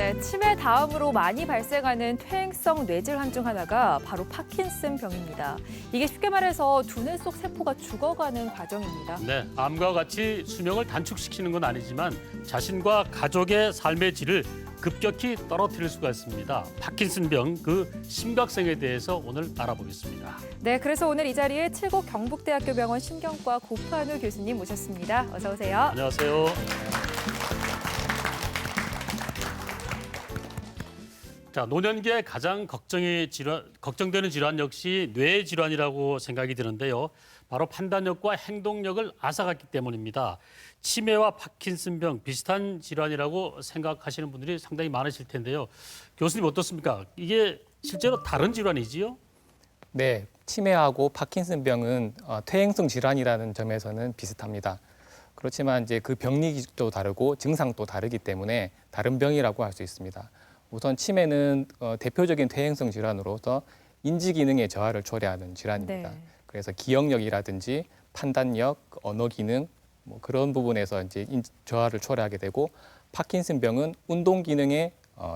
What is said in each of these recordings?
네, 치매 다음으로 많이 발생하는 퇴행성 뇌질환 중 하나가 바로 파킨슨 병입니다. 이게 쉽게 말해서 두뇌 속 세포가 죽어가는 과정입니다. 네, 암과 같이 수명을 단축시키는 건 아니지만 자신과 가족의 삶의 질을 급격히 떨어뜨릴 수가 있습니다. 파킨슨병 그 심각성에 대해서 오늘 알아보겠습니다. 네, 그래서 오늘 이 자리에 칠곡 경북대학교 병원 신경과 고판우 교수님 모셨습니다. 어서 오세요. 안녕하세요. 자, 노년기에 가장 걱정되는 질환 역시 뇌 질환이라고 생각이 드는데요. 바로 판단력과 행동력을 앗아갔기 때문입니다. 치매와 파킨슨병 비슷한 질환이라고 생각하시는 분들이 상당히 많으실 텐데요. 교수님 어떻습니까? 이게 실제로 다른 질환이지요? 네, 치매하고 파킨슨병은 퇴행성 질환이라는 점에서는 비슷합니다. 그렇지만 이제 그 병리도 다르고 증상도 다르기 때문에 다른 병이라고 할 수 있습니다. 우선 치매는 대표적인 퇴행성 질환으로서 인지 기능의 저하를 초래하는 질환입니다. 네. 그래서 기억력이라든지 판단력, 언어 기능 뭐 그런 부분에서 이제 저하를 초래하게 되고 파킨슨병은 운동 기능의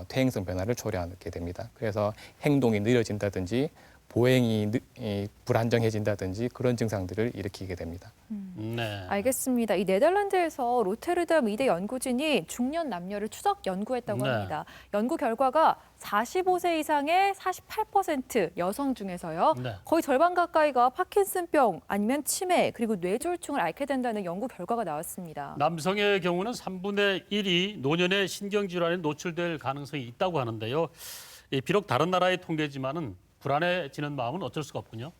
퇴행성 변화를 초래하게 됩니다. 그래서 행동이 느려진다든지 보행이 불안정해진다든지 그런 증상들을 일으키게 됩니다. 네. 알겠습니다. 이 네덜란드에서 로테르담 의대 연구진이 중년 남녀를 추적 연구했다고 네. 합니다. 연구 결과가 45세 이상의 48% 여성 중에서요. 네. 거의 절반 가까이가 파킨슨병 아니면 치매 그리고 뇌졸중을 앓게 된다는 연구 결과가 나왔습니다. 남성의 경우는 3분의 1이 노년의 신경질환에 노출될 가능성이 있다고 하는데요. 비록 다른 나라의 통계지만은 불안해지는 마음은 어쩔 수가 없군요.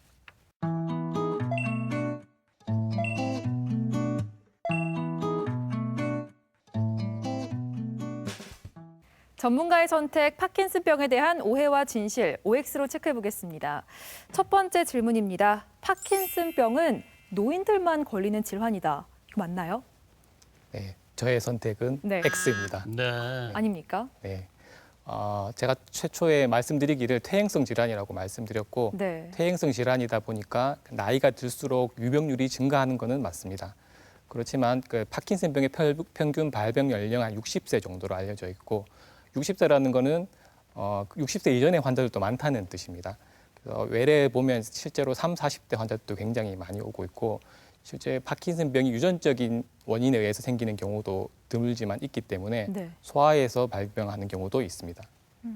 전문가의 선택, 파킨슨병에 대한 오해와 진실, OX로 체크해 보겠습니다. 첫 번째 질문입니다. 파킨슨병은 노인들만 걸리는 질환이다. 이거 맞나요? 네, 저의 선택은 네. X입니다. 네. 아닙니까? 네. 제가 최초에 말씀드리기를 퇴행성 질환이라고 말씀드렸고 네. 퇴행성 질환이다 보니까 나이가 들수록 유병률이 증가하는 것은 맞습니다. 그렇지만 그 파킨슨병의 평균 발병 연령 한 60세 정도로 알려져 있고 60세라는 거는 60세 이전의 환자들도 많다는 뜻입니다. 그래서 외래에 보면 실제로 30, 40대 환자들도 굉장히 많이 오고 있고 실제 파킨슨병이 유전적인 원인에 의해서 생기는 경우도 드물지만 있기 때문에 네. 소아에서 발병하는 경우도 있습니다.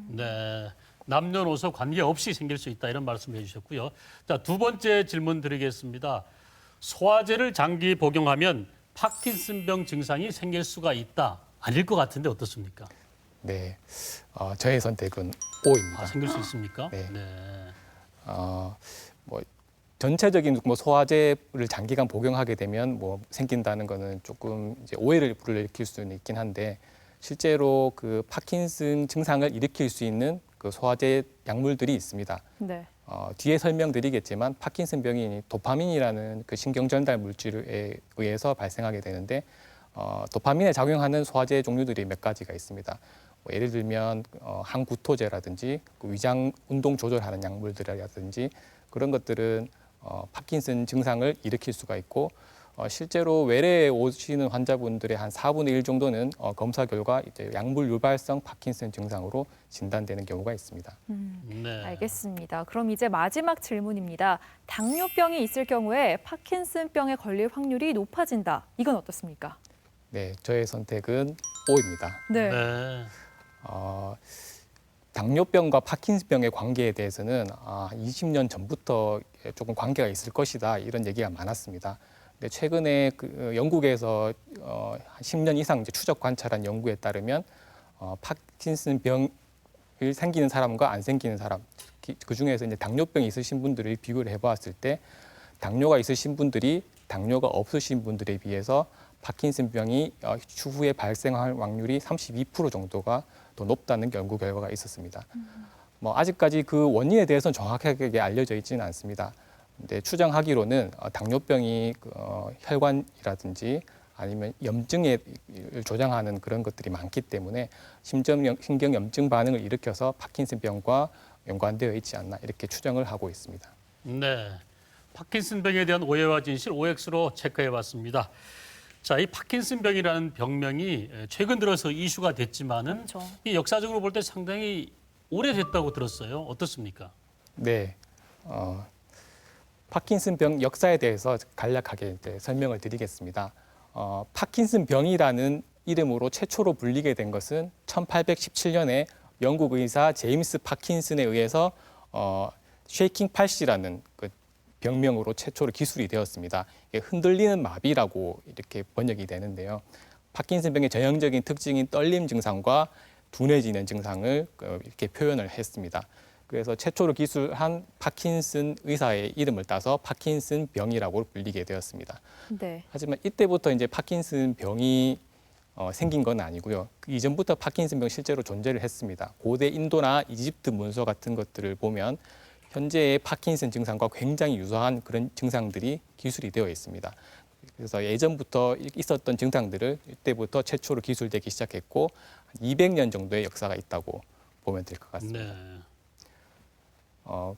네. 남녀노소 관계없이 생길 수 있다 이런 말씀을 해주셨고요. 자, 두 번째 질문 드리겠습니다. 소화제를 장기 복용하면 파킨슨병 증상이 생길 수가 있다. 아닐 것 같은데 어떻습니까? 네, 저의 선택은 O입니다. 생길 수 있습니까? 네. 네. 뭐 전체적인 뭐 소화제를 장기간 복용하게 되면 뭐 생긴다는 거는 조금 이제 오해를 불러일으킬 수는 있긴 한데 실제로 그 파킨슨 증상을 일으킬 수 있는 그 소화제 약물들이 있습니다. 네. 뒤에 설명드리겠지만 파킨슨병이 도파민이라는 그 신경 전달 물질에 의해서 발생하게 되는데 도파민에 작용하는 소화제 종류들이 몇 가지가 있습니다. 뭐 예를 들면 항구토제라든지 그 위장 운동 조절하는 약물들이라든지 그런 것들은 파킨슨 증상을 일으킬 수가 있고 실제로 외래에 오시는 환자분들의 한 4분의 1 정도는 검사 결과 이제 약물 유발성 파킨슨 증상으로 진단되는 경우가 있습니다. 네. 알겠습니다. 그럼 이제 마지막 질문입니다. 당뇨병이 있을 경우에 파킨슨병에 걸릴 확률이 높아진다. 이건 어떻습니까? 네, 저의 선택은 O입니다. 네. 네. 당뇨병과 파킨슨병의 관계에 대해서는 20년 전부터 조금 관계가 있을 것이다 이런 얘기가 많았습니다. 근데 최근에 그 영국에서 한 10년 이상 이제 추적 관찰한 연구에 따르면 파킨슨병이 생기는 사람과 안 생기는 사람, 그 중에서 이제 당뇨병이 있으신 분들을 비교를 해보았을 때 당뇨가 있으신 분들이 당뇨가 없으신 분들에 비해서 파킨슨병이 추후에 발생할 확률이 32% 정도가 더 높다는 연구 결과가 있었습니다. 뭐 아직까지 그 원인에 대해서는 정확하게 알려져 있지는 않습니다. 근데 추정하기로는 당뇨병이 혈관이라든지 아니면 염증을 조장하는 그런 것들이 많기 때문에 신경 염증 반응을 일으켜서 파킨슨병과 연관되어 있지 않나 이렇게 추정을 하고 있습니다. 네. 파킨슨병에 대한 오해와 진실 OX로 체크해봤습니다. 자, 이 파킨슨병이라는 병명이 최근 들어서 이슈가 됐지만은 그렇죠. 이 역사적으로 볼 때 상당히 오래됐다고 들었어요. 어떻습니까? 네. 파킨슨병 역사에 대해서 간략하게 이제 설명을 드리겠습니다. 파킨슨병이라는 이름으로 최초로 불리게 된 것은 1817년에 영국 의사 제임스 파킨슨에 의해서 쉐이킹 팔시라는 그 병명으로 최초로 기술이 되었습니다. 이게 흔들리는 마비라고 이렇게 번역이 되는데요. 파킨슨병의 전형적인 특징인 떨림 증상과 둔해지는 증상을 이렇게 표현을 했습니다. 그래서 최초로 기술한 파킨슨 의사의 이름을 따서 파킨슨병이라고 불리게 되었습니다. 네. 하지만 이때부터 이제 파킨슨병이 생긴 건 아니고요. 그 이전부터 파킨슨병 실제로 존재를 했습니다. 고대 인도나 이집트 문서 같은 것들을 보면 현재의 파킨슨 증상과 굉장히 유사한 그런 증상들이 기술이 되어 있습니다. 그래서 예전부터 있었던 증상들을 이때부터 최초로 기술되기 시작했고 200년 정도의 역사가 있다고 보면 될 것 같습니다. 네.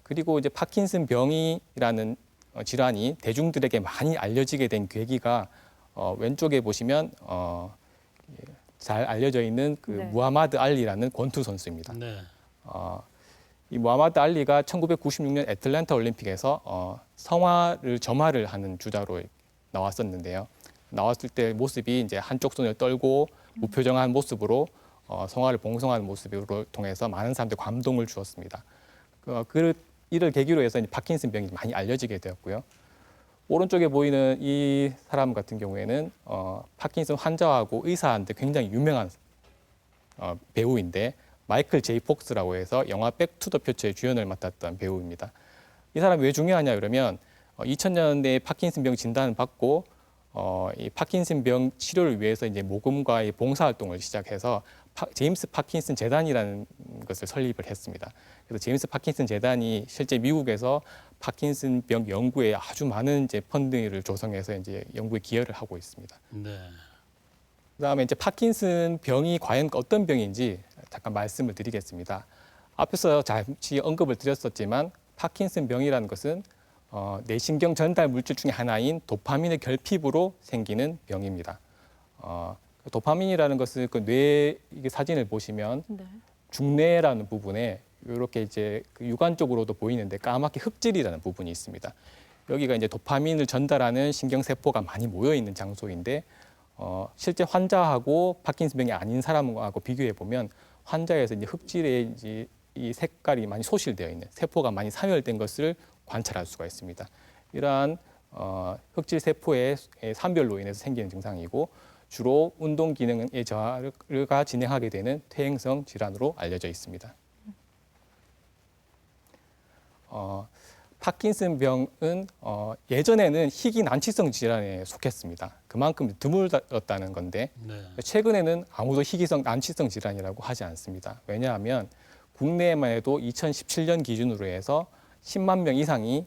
그리고 이제 파킨슨병이라는 질환이 대중들에게 많이 알려지게 된 계기가 왼쪽에 보시면 잘 알려져 있는 그 네. 무하마드 알리라는 권투 선수입니다. 네. 이 무하마드 알리가 1996년 애틀랜타 올림픽에서 성화를 점화를 하는 주자로 나왔었는데요. 나왔을 때 모습이 이제 한쪽 손을 떨고 무표정한 모습으로 성화를 봉송하는 모습으로 통해서 많은 사람들이 감동을 주었습니다. 이를 계기로 해서 이제 파킨슨병이 많이 알려지게 되었고요. 오른쪽에 보이는 이 사람 같은 경우에는 파킨슨 환자하고 의사한테 굉장히 유명한 배우인데 마이클 제이 폭스라고 해서 영화 백투더 퓨처의 주연을 맡았던 배우입니다. 이 사람이 왜 중요하냐 그러면 2000년대에 파킨슨병 진단을 받고 이 파킨슨병 치료를 위해서 이제 모금과의 봉사활동을 시작해서 제임스 파킨슨 재단이라는 것을 설립을 했습니다. 그래서 제임스 파킨슨 재단이 실제 미국에서 파킨슨병 연구에 아주 많은 이제 펀딩을 조성해서 이제 연구에 기여를 하고 있습니다. 네. 그다음에 이제 파킨슨병이 과연 어떤 병인지 잠깐 말씀을 드리겠습니다. 앞에서 잠시 언급을 드렸었지만 파킨슨병이라는 것은 뇌신경 전달 물질 중에 하나인 도파민의 결핍으로 생기는 병입니다. 도파민이라는 것은 그 뇌 사진을 보시면 네. 중뇌라는 부분에 이렇게 이제 그 육안 쪽으로도 보이는데 까맣게 흑질이라는 부분이 있습니다. 여기가 이제 도파민을 전달하는 신경 세포가 많이 모여 있는 장소인데 실제 환자하고 파킨슨병이 아닌 사람하고 비교해 보면 환자에서 이제 흑질의 이제 이 색깔이 많이 소실되어 있는 세포가 많이 사멸된 것을 관찰할 수가 있습니다. 이러한 흑질 세포의 산별로 인해서 생기는 증상이고 주로 운동 기능의 저하가 진행하게 되는 퇴행성 질환으로 알려져 있습니다. 파킨슨병은 예전에는 희귀 난치성 질환에 속했습니다. 그만큼 드물었다는 건데 네. 최근에는 아무도 희귀성 난치성 질환이라고 하지 않습니다. 왜냐하면 국내에만 해도 2017년 기준으로 해서 10만 명 이상이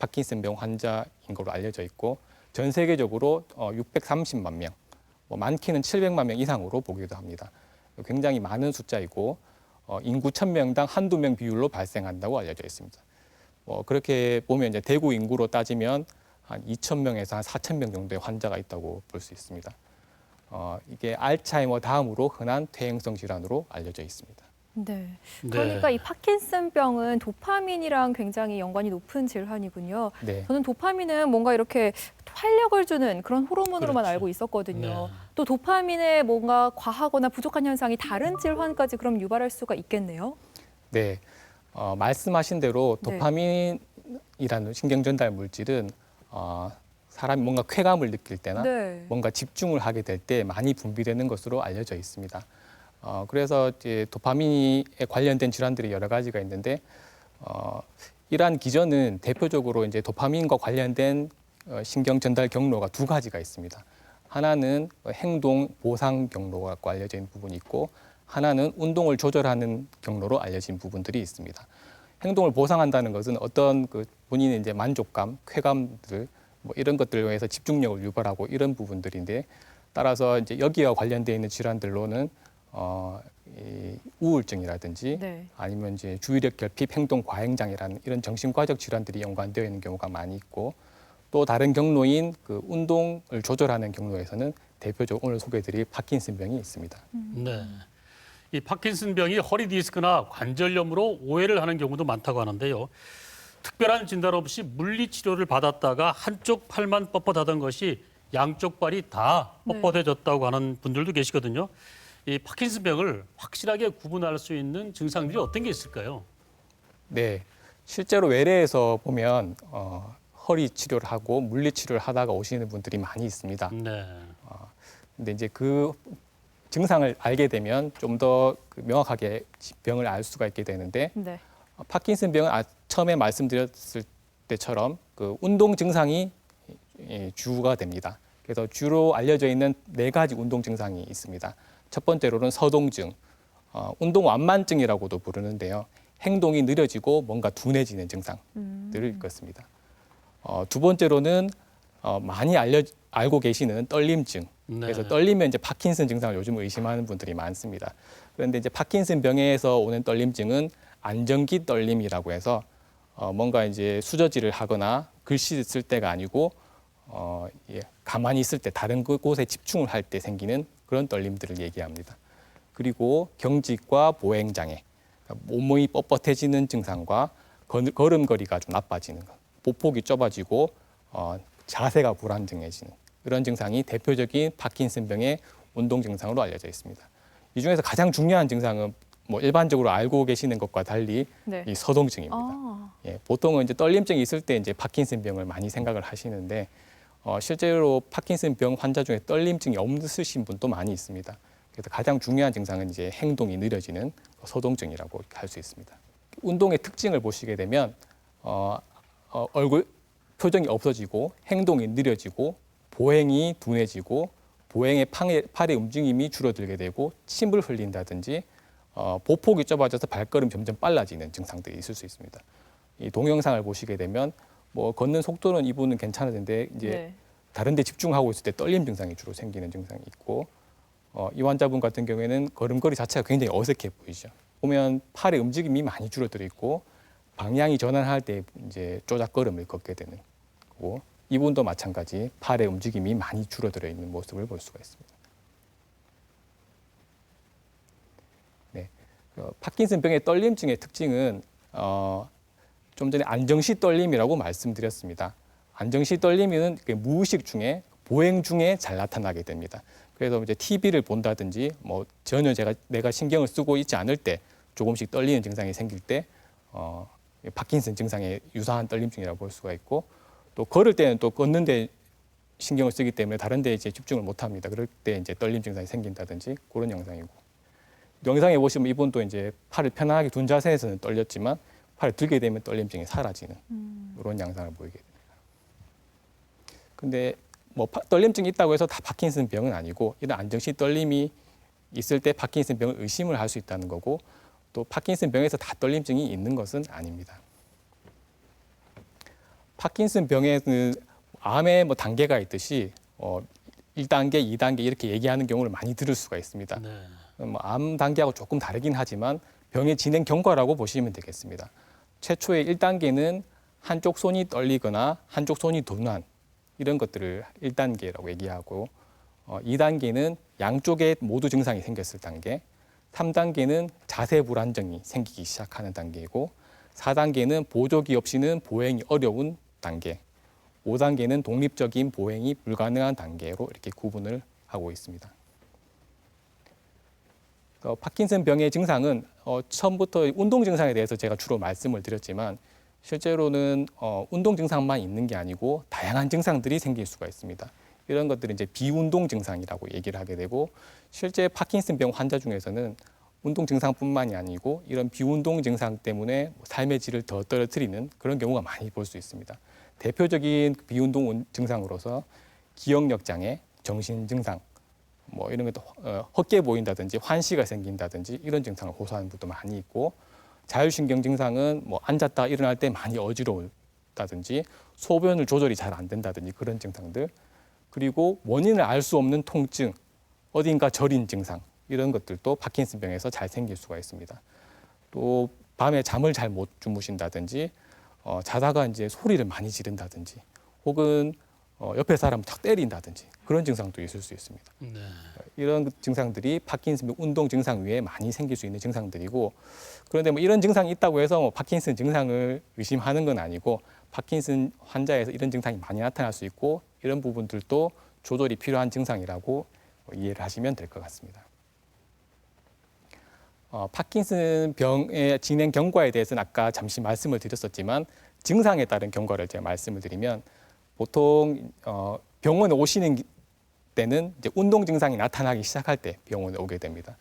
파킨슨병 환자인 걸로 알려져 있고 전 세계적으로 630만 명, 많게는 700만 명 이상으로 보기도 합니다. 굉장히 많은 숫자이고 인구 1000명당 한두 명 비율로 발생한다고 알려져 있습니다. 그렇게 보면 이제 대구 인구로 따지면 한 2,000명에서 한 4,000명 정도의 환자가 있다고 볼 수 있습니다. 이게 알츠하이머 다음으로 흔한 퇴행성 질환으로 알려져 있습니다. 네. 네. 그러니까 이 파킨슨병은 도파민이랑 굉장히 연관이 높은 질환이군요. 네. 저는 도파민은 뭔가 이렇게 활력을 주는 그런 호르몬으로만 그렇죠. 알고 있었거든요. 네. 또 도파민의 뭔가 과하거나 부족한 현상이 다른 질환까지 그럼 유발할 수가 있겠네요. 네. 말씀하신 대로 네. 도파민이라는 신경 전달 물질은 사람이 뭔가 쾌감을 느낄 때나 네. 뭔가 집중을 하게 될 때 많이 분비되는 것으로 알려져 있습니다. 그래서 이제 도파민에 관련된 질환들이 여러 가지가 있는데 이러한 기전은 대표적으로 이제 도파민과 관련된 신경 전달 경로가 두 가지가 있습니다. 하나는 행동 보상 경로라고 알려져 있는 부분이 있고 하나는 운동을 조절하는 경로로 알려진 부분들이 있습니다. 행동을 보상한다는 것은 어떤 그 본인의 이제 만족감, 쾌감들 이런 것들로 해서 집중력을 유발하고 이런 부분들인데 따라서 이제 여기와 관련되어 있는 질환들로는 이 우울증이라든지 네. 아니면 이제 주의력 결핍, 행동 과잉 장애라는 이런 정신과적 질환들이 연관되어 있는 경우가 많이 있고 또 다른 경로인 그 운동을 조절하는 경로에서는 대표적으로 오늘 소개해드릴 파킨슨병이 있습니다. 네. 이 파킨슨병이 허리 디스크나 관절염으로 오해를 하는 경우도 많다고 하는데요. 특별한 진단 없이 물리 치료를 받았다가 한쪽 팔만 뻣뻣하던 것이 양쪽 발이 다 뻣뻣해졌다고 하는 분들도 계시거든요. 이 파킨슨병을 확실하게 구분할 수 있는 증상들이 어떤 게 있을까요? 네, 실제로 외래에서 보면 허리 치료를 하고 물리 치료를 하다가 오시는 분들이 많이 있습니다. 네. 근데 이제 그 증상을 알게 되면 좀 더 명확하게 병을 알 수가 있게 되는데 네. 파킨슨병은 처음에 말씀드렸을 때처럼 그 운동 증상이 주가 됩니다. 그래서 주로 알려져 있는 4가지 운동 증상이 있습니다. 첫 번째로는 서동증, 운동 완만증이라고도 부르는데요. 행동이 느려지고 뭔가 둔해지는 증상들을 일컫습니다. 두 번째로는 많이 알고 계시는 떨림증. 네. 그래서 떨리면 이제 파킨슨 증상을 요즘 의심하는 분들이 많습니다. 그런데 이제 파킨슨 병에서 오는 떨림증은 안정기 떨림이라고 해서 뭔가 이제 수저질을 하거나 글씨 쓸 때가 아니고 가만히 있을 때 다른 곳에 집중을 할 때 생기는 그런 떨림들을 얘기합니다. 그리고 경직과 보행 장애, 몸이 뻣뻣해지는 증상과 걸음걸이가 좀 나빠지는 것, 보폭이 좁아지고 자세가 불안정해지는 이런 증상이 대표적인 파킨슨병의 운동 증상으로 알려져 있습니다. 이 중에서 가장 중요한 증상은 뭐 일반적으로 알고 계시는 것과 달리 네. 이 서동증입니다. 아, 예, 보통은 이제 떨림증이 있을 때 이제 파킨슨병을 많이 생각을 하시는데 실제로 파킨슨병 환자 중에 떨림증이 없으신 분도 많이 있습니다. 그래서 가장 중요한 증상은 이제 행동이 느려지는 서동증이라고 할 수 있습니다. 운동의 특징을 보시게 되면 얼굴 표정이 없어지고 행동이 느려지고 보행이 둔해지고 보행의 팔의 움직임이 줄어들게 되고 침을 흘린다든지 보폭이 좁아져서 발걸음이 점점 빨라지는 증상들이 있을 수 있습니다. 이 동영상을 보시게 되면 뭐 걷는 속도는 이분은 괜찮은데 이제 네. 다른 데 집중하고 있을 때 떨림 증상이 주로 생기는 증상이 있고 이 환자분 같은 경우에는 걸음걸이 자체가 굉장히 어색해 보이죠. 보면 팔의 움직임이 많이 줄어들어 있고 방향이 전환할 때 이제 쪼작걸음을 걷게 되는 거고 이분도 마찬가지 팔의 움직임이 많이 줄어들어 있는 모습을 볼 수가 있습니다. 네, 파킨슨병의 떨림증의 특징은 좀 전에 안정시 떨림이라고 말씀드렸습니다. 안정시 떨림은 무의식 중에 보행 중에 잘 나타나게 됩니다. 그래서 이제 TV를 본다든지 뭐 전혀 내가 신경을 쓰고 있지 않을 때 조금씩 떨리는 증상이 생길 때 파킨슨 증상에 유사한 떨림증이라고 볼 수가 있고 또 걸을 때는 또 걷는데 신경을 쓰기 때문에 다른 데 이제 집중을 못 합니다. 그럴 때 이제 떨림 증상이 생긴다든지 그런 영상이고 영상에 보시면 이분도 이제 팔을 편안하게 둔 자세에서는 떨렸지만 팔을 들게 되면 떨림증이 사라지는 이런 양상을 보이게 됩니다. 근데 뭐 떨림증이 있다고 해서 다 파킨슨병은 아니고 이런 안정시 떨림이 있을 때 파킨슨병을 의심을 할 수 있다는 거고 또 파킨슨병에서 다 떨림증이 있는 것은 아닙니다. 파킨슨병에는 암의 뭐 단계가 있듯이 1단계, 2단계 이렇게 얘기하는 경우를 많이 들을 수가 있습니다. 네. 뭐 암 단계하고 조금 다르긴 하지만 병의 진행 경과라고 보시면 되겠습니다. 최초의 1단계는 한쪽 손이 떨리거나 한쪽 손이 둔한 이런 것들을 1단계라고 얘기하고 2단계는 양쪽에 모두 증상이 생겼을 단계, 3단계는 자세 불안정이 생기기 시작하는 단계이고 4단계는 보조기 없이는 보행이 어려운 단계, 5단계는 독립적인 보행이 불가능한 단계로 이렇게 구분을 하고 있습니다. 파킨슨병의 증상은 처음부터 운동 증상에 대해서 제가 주로 말씀을 드렸지만 실제로는 운동 증상만 있는 게 아니고 다양한 증상들이 생길 수가 있습니다. 이런 것들은 이제 비운동 증상이라고 얘기를 하게 되고 실제 파킨슨병 환자 중에서는 운동 증상뿐만이 아니고 이런 비운동 증상 때문에 삶의 질을 더 떨어뜨리는 그런 경우가 많이 볼 수 있습니다. 대표적인 비운동 증상으로서 기억력 장애, 정신 증상, 뭐 이런 것도 헛게 보인다든지 환시가 생긴다든지 이런 증상을 호소하는 분도 많이 있고 자율신경 증상은 뭐 앉았다 일어날 때 많이 어지러웠다든지 소변을 조절이 잘 안 된다든지 그런 증상들 그리고 원인을 알 수 없는 통증, 어딘가 저린 증상 이런 것들도 파킨슨병에서 잘 생길 수가 있습니다. 또 밤에 잠을 잘 못 주무신다든지 자다가 이제 소리를 많이 지른다든지 혹은 옆에 사람을 탁 때린다든지 그런 증상도 있을 수 있습니다. 네. 이런 증상들이 파킨슨병 운동 증상 외에 많이 생길 수 있는 증상들이고, 그런데 뭐 이런 증상이 있다고 해서 뭐 파킨슨 증상을 의심하는 건 아니고, 파킨슨 환자에서 이런 증상이 많이 나타날 수 있고 이런 부분들도 조절이 필요한 증상이라고 이해를 하시면 될 것 같습니다. 파킨슨 병의 진행 경과에 대해서는 아까 잠시 말씀을 드렸었지만, 증상에 따른 경과를 제가 말씀을 드리면, 보통 병원에 오시는 때는 이제 운동 증상이 나타나기 시작할 때 병원에 오게 됩니다.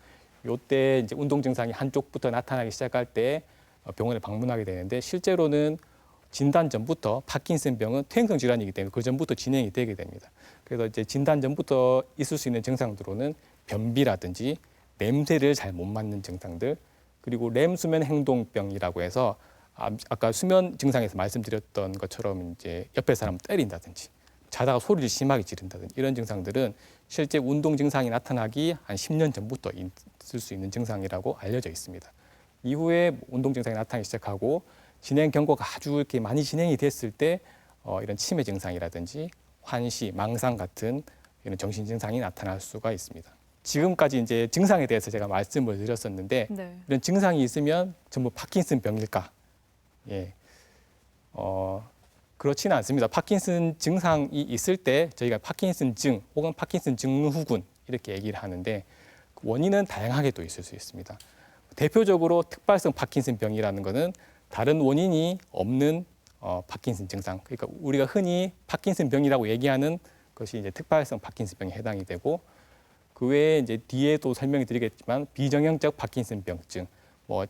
이때 이제 운동 증상이 한쪽부터 나타나기 시작할 때 병원에 방문하게 되는데, 실제로는 진단 전부터 파킨슨병은 퇴행성 질환이기 때문에 그 전부터 진행이 되게 됩니다. 그래서 이제 진단 전부터 있을 수 있는 증상들로는 변비라든지 냄새를 잘 못 맡는 증상들, 그리고 렘 수면 행동병이라고 해서 아까 수면 증상에서 말씀드렸던 것처럼 이제 옆에 사람을 때린다든지 자다가 소리를 심하게 지른다든지 이런 증상들은 실제 운동 증상이 나타나기 한 10년 전부터 있을 수 있는 증상이라고 알려져 있습니다. 이후에 운동 증상이 나타나기 시작하고 진행 경과가 아주 이렇게 많이 진행이 됐을 때 이런 치매 증상이라든지 환시, 망상 같은 이런 정신 증상이 나타날 수가 있습니다. 지금까지 이제 증상에 대해서 제가 말씀을 드렸었는데, 네. 이런 증상이 있으면 전부 파킨슨 병일까? 예, 그렇지는 않습니다. 파킨슨 증상이 있을 때 저희가 파킨슨증 혹은 파킨슨 증후군 이렇게 얘기를 하는데, 원인은 다양하게 또 있을 수 있습니다. 대표적으로 특발성 파킨슨병이라는 것은 다른 원인이 없는 파킨슨 증상, 그러니까 우리가 흔히 파킨슨병이라고 얘기하는 것이 이제 특발성 파킨슨병에 해당이 되고, 그 외에 이제 뒤에도 설명이 드리겠지만 비정형적 파킨슨병증, 뭐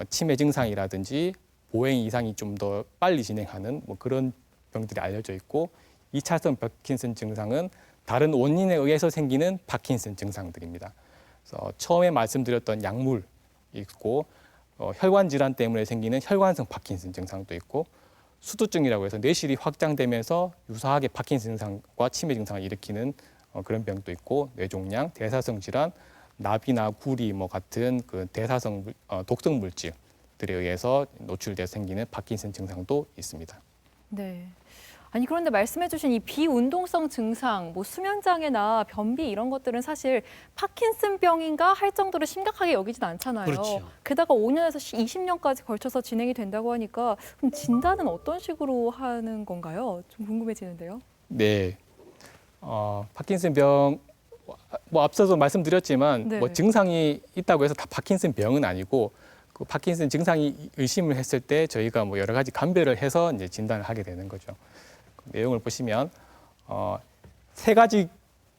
치매 증상이라든지 보행 이상이 좀 더 빨리 진행하는 뭐 그런 병들이 알려져 있고, 2차성 파킨슨 증상은 다른 원인에 의해서 생기는 파킨슨 증상들입니다. 그래서 처음에 말씀드렸던 약물 있고, 혈관 질환 때문에 생기는 혈관성 파킨슨 증상도 있고, 수두증이라고 해서 뇌실이 확장되면서 유사하게 파킨슨 증상과 치매 증상을 일으키는 그런 병도 있고, 뇌종양, 대사성 질환, 나비나 구리 뭐 같은 그 대사성 독성 물질들에 의해서 노출돼서 생기는 파킨슨 증상도 있습니다. 네. 아니 그런데 말씀해주신 이 비운동성 증상, 뭐 수면장애나 변비 이런 것들은 사실 파킨슨병인가 할 정도로 심각하게 여기진 않잖아요. 그렇죠. 게다가 5년에서 20년까지 걸쳐서 진행이 된다고 하니까 그럼 진단은 어떤 식으로 하는 건가요? 좀 궁금해지는데요. 네, 파킨슨병 뭐 앞서도 말씀드렸지만 네. 뭐 증상이 있다고 해서 다 파킨슨병은 아니고, 그 파킨슨 증상이 의심을 했을 때 저희가 뭐 여러 가지 감별을 해서 이제 진단을 하게 되는 거죠. 내용을 보시면 3가지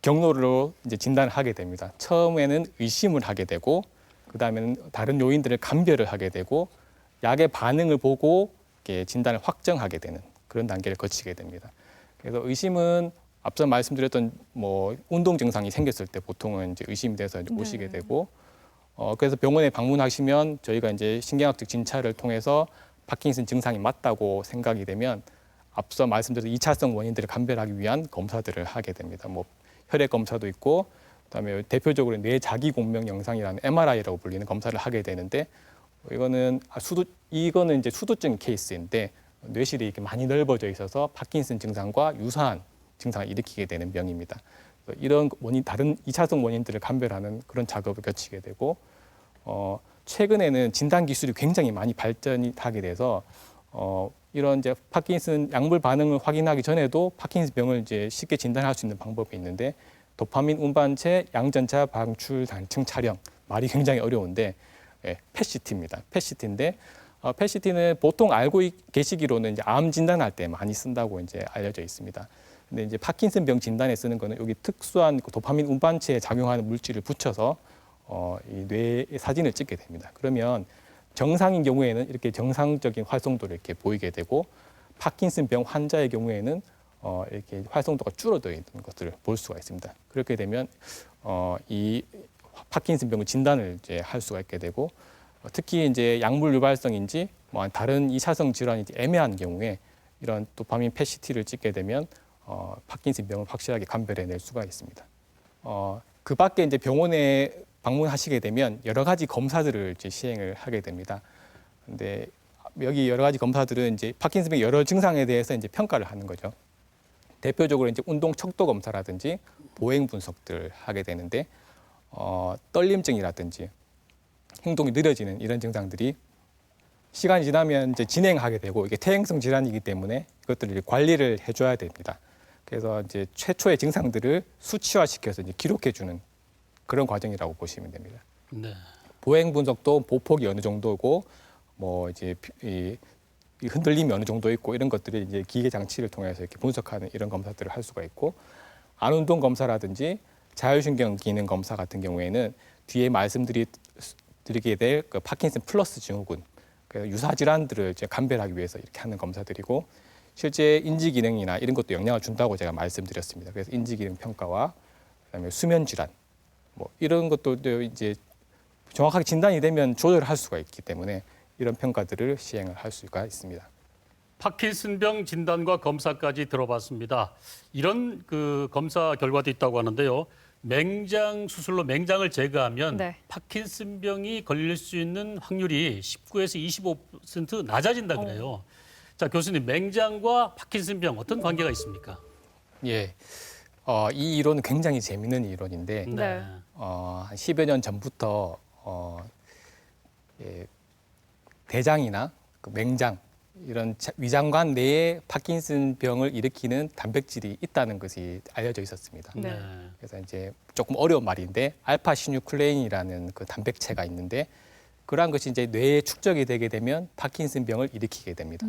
경로로 이제 진단을 하게 됩니다. 처음에는 의심을 하게 되고, 그 다음에는 다른 요인들을 감별을 하게 되고, 약의 반응을 보고 이렇게 진단을 확정하게 되는 그런 단계를 거치게 됩니다. 그래서 의심은 앞서 말씀드렸던 뭐 운동 증상이 생겼을 때 보통은 이제 의심이 돼서 이제 오시게 네. 되고, 그래서 병원에 방문하시면 저희가 이제 신경학적 진찰을 통해서 파킨슨 증상이 맞다고 생각이 되면 앞서 말씀드린 2차성 원인들을 감별하기 위한 검사들을 하게 됩니다. 뭐 혈액 검사도 있고, 그다음에 대표적으로 뇌 자기 공명 영상이라는 MRI라고 불리는 검사를 하게 되는데, 이거는 이제 수두증 케이스인데 뇌실이 이렇게 많이 넓어져 있어서 파킨슨 증상과 유사한 증상을 일으키게 되는 병입니다. 이런 원인, 다른 2차성 원인들을 감별하는 그런 작업을 거치게 되고, 최근에는 진단 기술이 굉장히 많이 발전이 하게 돼서 이런 이제 파킨슨 약물 반응을 확인하기 전에도 파킨슨 병을 이제 쉽게 진단할 수 있는 방법이 있는데, 도파민 운반체 양전차 방출 단층 촬영, 말이 굉장히 어려운데 PET-CT입니다. PET-CT인데 PET-CT는 보통 알고 계시기로는 이제 암 진단할 때 많이 쓴다고 이제 알려져 있습니다. 근데 이제 파킨슨병 진단에 쓰는 거는 여기 특수한 그 도파민 운반체에 작용하는 물질을 붙여서 이 뇌의 사진을 찍게 됩니다. 그러면 정상인 경우에는 이렇게 정상적인 활성도를 이렇게 보이게 되고, 파킨슨병 환자의 경우에는 이렇게 활성도가 줄어들어 있는 것들을 볼 수가 있습니다. 그렇게 되면 이 파킨슨병 진단을 이제 할 수가 있게 되고, 특히 이제 약물 유발성인지 뭐 다른 2차성 질환인지 애매한 경우에 이런 도파민 PET-CT를 찍게 되면 파킨슨병을 확실하게 감별해낼 수가 있습니다. 그 밖에 이제 병원에 방문하시게 되면 여러 가지 검사들을 이제 시행을 하게 됩니다. 근데 여기 여러 가지 검사들은 이제 파킨슨병 여러 증상에 대해서 이제 평가를 하는 거죠. 대표적으로 이제 운동 척도 검사라든지 보행 분석들을 하게 되는데 떨림증이라든지 행동이 느려지는 이런 증상들이 시간이 지나면 이제 진행하게 되고 이게 퇴행성 질환이기 때문에 이것들을 관리를 해줘야 됩니다. 그래서 이제 최초의 증상들을 수치화시켜서 이제 기록해주는 그런 과정이라고 보시면 됩니다. 네. 보행 분석도 보폭이 어느 정도고 뭐 이제 이 흔들림이 어느 정도 있고 이런 것들을 이제 기계 장치를 통해서 이렇게 분석하는 이런 검사들을 할 수가 있고 안운동 검사라든지 자율신경 기능 검사 같은 경우에는 뒤에 말씀드리게 될 그 파킨슨 플러스 증후군 그 유사 질환들을 이제 감별하기 위해서 이렇게 하는 검사들이고 실제 인지 기능이나 이런 것도 영향을 준다고 제가 말씀드렸습니다. 그래서 인지 기능 평가와 그다음에 수면 질환 뭐 이런 것도 이제 정확하게 진단이 되면 조절할 수가 있기 때문에 이런 평가들을 시행을 할 수가 있습니다. 파킨슨병 진단과 검사까지 들어봤습니다. 이런 그 검사 결과도 있다고 하는데요. 맹장 수술로 맹장을 제거하면 네. 파킨슨병이 걸릴 수 있는 확률이 19에서 25% 낮아진다 그래요. 자, 교수님, 맹장과 파킨슨병 어떤 관계가 있습니까? 예, 이 이론은 굉장히 재미있는 이론인데 네. 한 10여 년 전부터 예, 대장이나 그 맹장 이런 위장관 내에 파킨슨병을 일으키는 단백질이 있다는 것이 알려져 있었습니다. 네. 그래서 이제 조금 어려운 말인데 알파 시뉴클레인이라는 그 단백체가 있는데 그러한 것이 이제 뇌에 축적이 되게 되면 파킨슨병을 일으키게 됩니다.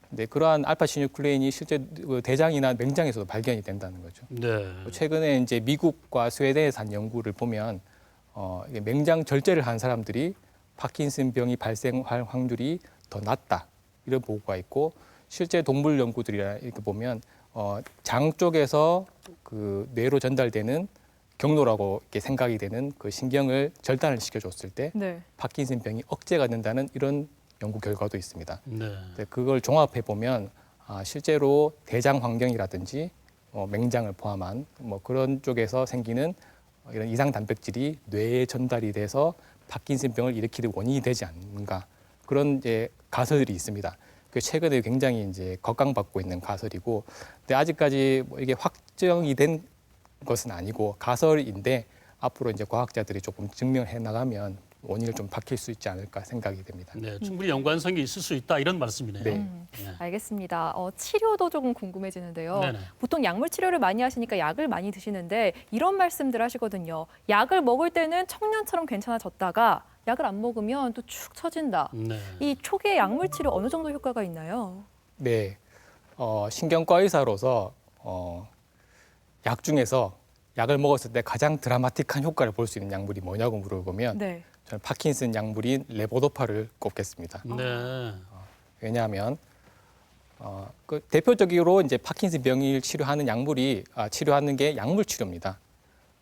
근데 그러한 알파 시뉴클레인이 실제 그 대장이나 맹장에서도 발견이 된다는 거죠. 네. 최근에 이제 미국과 스웨덴에서 한 연구를 보면 이게 맹장 절제를 한 사람들이 파킨슨병이 발생할 확률이 더 낮다 이런 보고가 있고 실제 동물 연구들이라 이렇게 보면 장 쪽에서 그 뇌로 전달되는 경로라고 이렇게 생각이 되는 그 신경을 절단을 시켜줬을 때 네. 파킨슨병이 억제가 된다는 이런 연구 결과도 있습니다. 네. 그걸 종합해 보면 실제로 대장 환경이라든지 맹장을 포함한 뭐 그런 쪽에서 생기는 이런 이상 단백질이 뇌에 전달이 돼서 파킨슨병을 일으키는 원인이 되지 않는가 그런 이제 가설이 있습니다. 그 최근에 굉장히 이제 각광받고 있는 가설이고, 근데 아직까지 뭐 이게 확정이 된 것은 아니고 가설인데 앞으로 이제 과학자들이 조금 증명해 나가면 원인을 좀 밝힐 수 있지 않을까 생각이 됩니다. 네, 충분히 연관성이 있을 수 있다 이런 말씀이네요. 네. 네. 알겠습니다. 치료도 조금 궁금해지는데요. 네네. 보통 약물 치료를 많이 하시니까 약을 많이 드시는데 이런 말씀들 하시거든요. 약을 먹을 때는 청년처럼 괜찮아졌다가 약을 안 먹으면 또 축 처진다. 네. 이 초기의 약물 치료 어느 정도 효과가 있나요? 네, 신경과 의사로서 약 중에서 약을 먹었을 때 가장 드라마틱한 효과를 볼 수 있는 약물이 뭐냐고 물어보면 네. 저는 파킨슨 약물인 레보도파를 꼽겠습니다. 네. 왜냐하면 그 대표적으로 이제 파킨슨 병을 치료하는 약물이 치료하는 게 약물 치료입니다.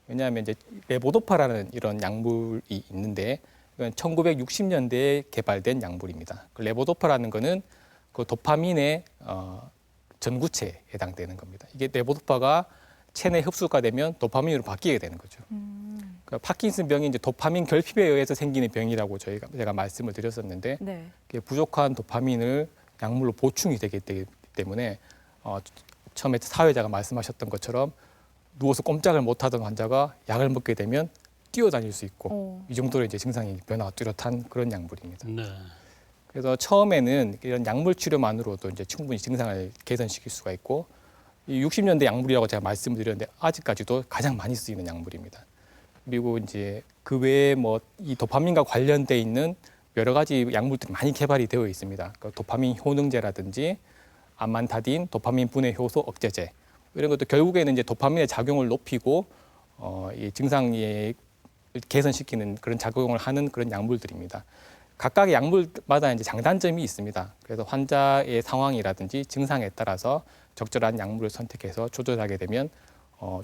왜냐하면 이제 레보도파라는 이런 약물이 있는데 이건 1960년대에 개발된 약물입니다. 그 레보도파라는 거는 그 도파민의 전구체에 해당되는 겁니다. 이게 레보도파가 체내 흡수가 되면 도파민으로 바뀌게 되는 거죠. 그러니까 파킨슨 병이 이제 도파민 결핍에 의해서 생기는 병이라고 제가 말씀을 드렸었는데 네. 부족한 도파민을 약물로 보충이 되기 때문에 처음에 사회자가 말씀하셨던 것처럼 누워서 꼼짝을 못하던 환자가 약을 먹게 되면 뛰어다닐 수 있고 이 정도로 이제 증상이 변화가 뚜렷한 그런 약물입니다. 네. 그래서 처음에는 이런 약물 치료만으로도 이제 충분히 증상을 개선시킬 수가 있고 이 60년대 약물이라고 제가 말씀을 드렸는데 아직까지도 가장 많이 쓰이는 약물입니다. 그리고 이제 그 외에 뭐 이 도파민과 관련돼 있는 여러 가지 약물들이 많이 개발이 되어 있습니다. 그 도파민 효능제라든지 아만타딘, 도파민 분해 효소 억제제 이런 것도 결국에는 이제 도파민의 작용을 높이고 이 증상이 개선시키는 그런 작용을 하는 그런 약물들입니다. 각각의 약물마다 이제 장단점이 있습니다. 그래서 환자의 상황이라든지 증상에 따라서 적절한 약물을 선택해서 조절하게 되면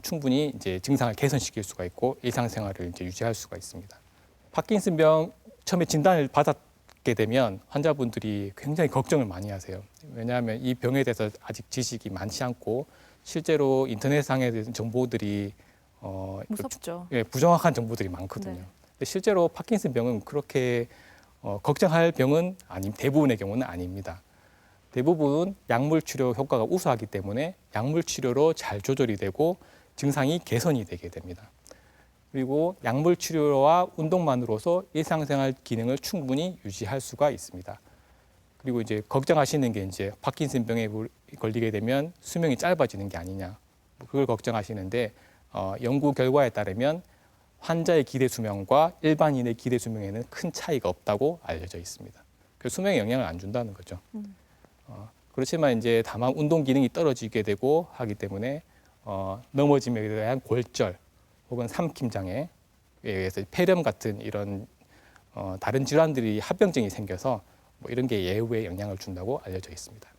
충분히 이제 증상을 개선시킬 수가 있고 일상생활을 이제 유지할 수가 있습니다. 파킨슨병 처음에 진단을 받게 되면 환자분들이 굉장히 걱정을 많이 하세요. 왜냐하면 이 병에 대해서 아직 지식이 많지 않고 실제로 인터넷상에 대한 정보들이 무섭죠. 부정확한 정보들이 많거든요. 네. 근데 실제로 파킨슨병은 그렇게 걱정할 병은 대부분의 경우는 아닙니다. 대부분 약물 치료 효과가 우수하기 때문에 약물 치료로 잘 조절이 되고 증상이 개선이 되게 됩니다. 그리고 약물 치료와 운동만으로서 일상생활 기능을 충분히 유지할 수가 있습니다. 그리고 이제 걱정하시는 게 이제 파킨슨병에 걸리게 되면 수명이 짧아지는 게 아니냐, 그걸 걱정하시는데 연구 결과에 따르면 환자의 기대 수명과 일반인의 기대 수명에는 큰 차이가 없다고 알려져 있습니다. 그 수명에 영향을 안 준다는 거죠. 그렇지만 이제 다만 운동 기능이 떨어지게 되고 하기 때문에 넘어짐에 대한 골절 혹은 삼킴 장애에 의해서 폐렴 같은 이런 다른 질환들이 합병증이 생겨서 뭐 이런 게 예후에 영향을 준다고 알려져 있습니다.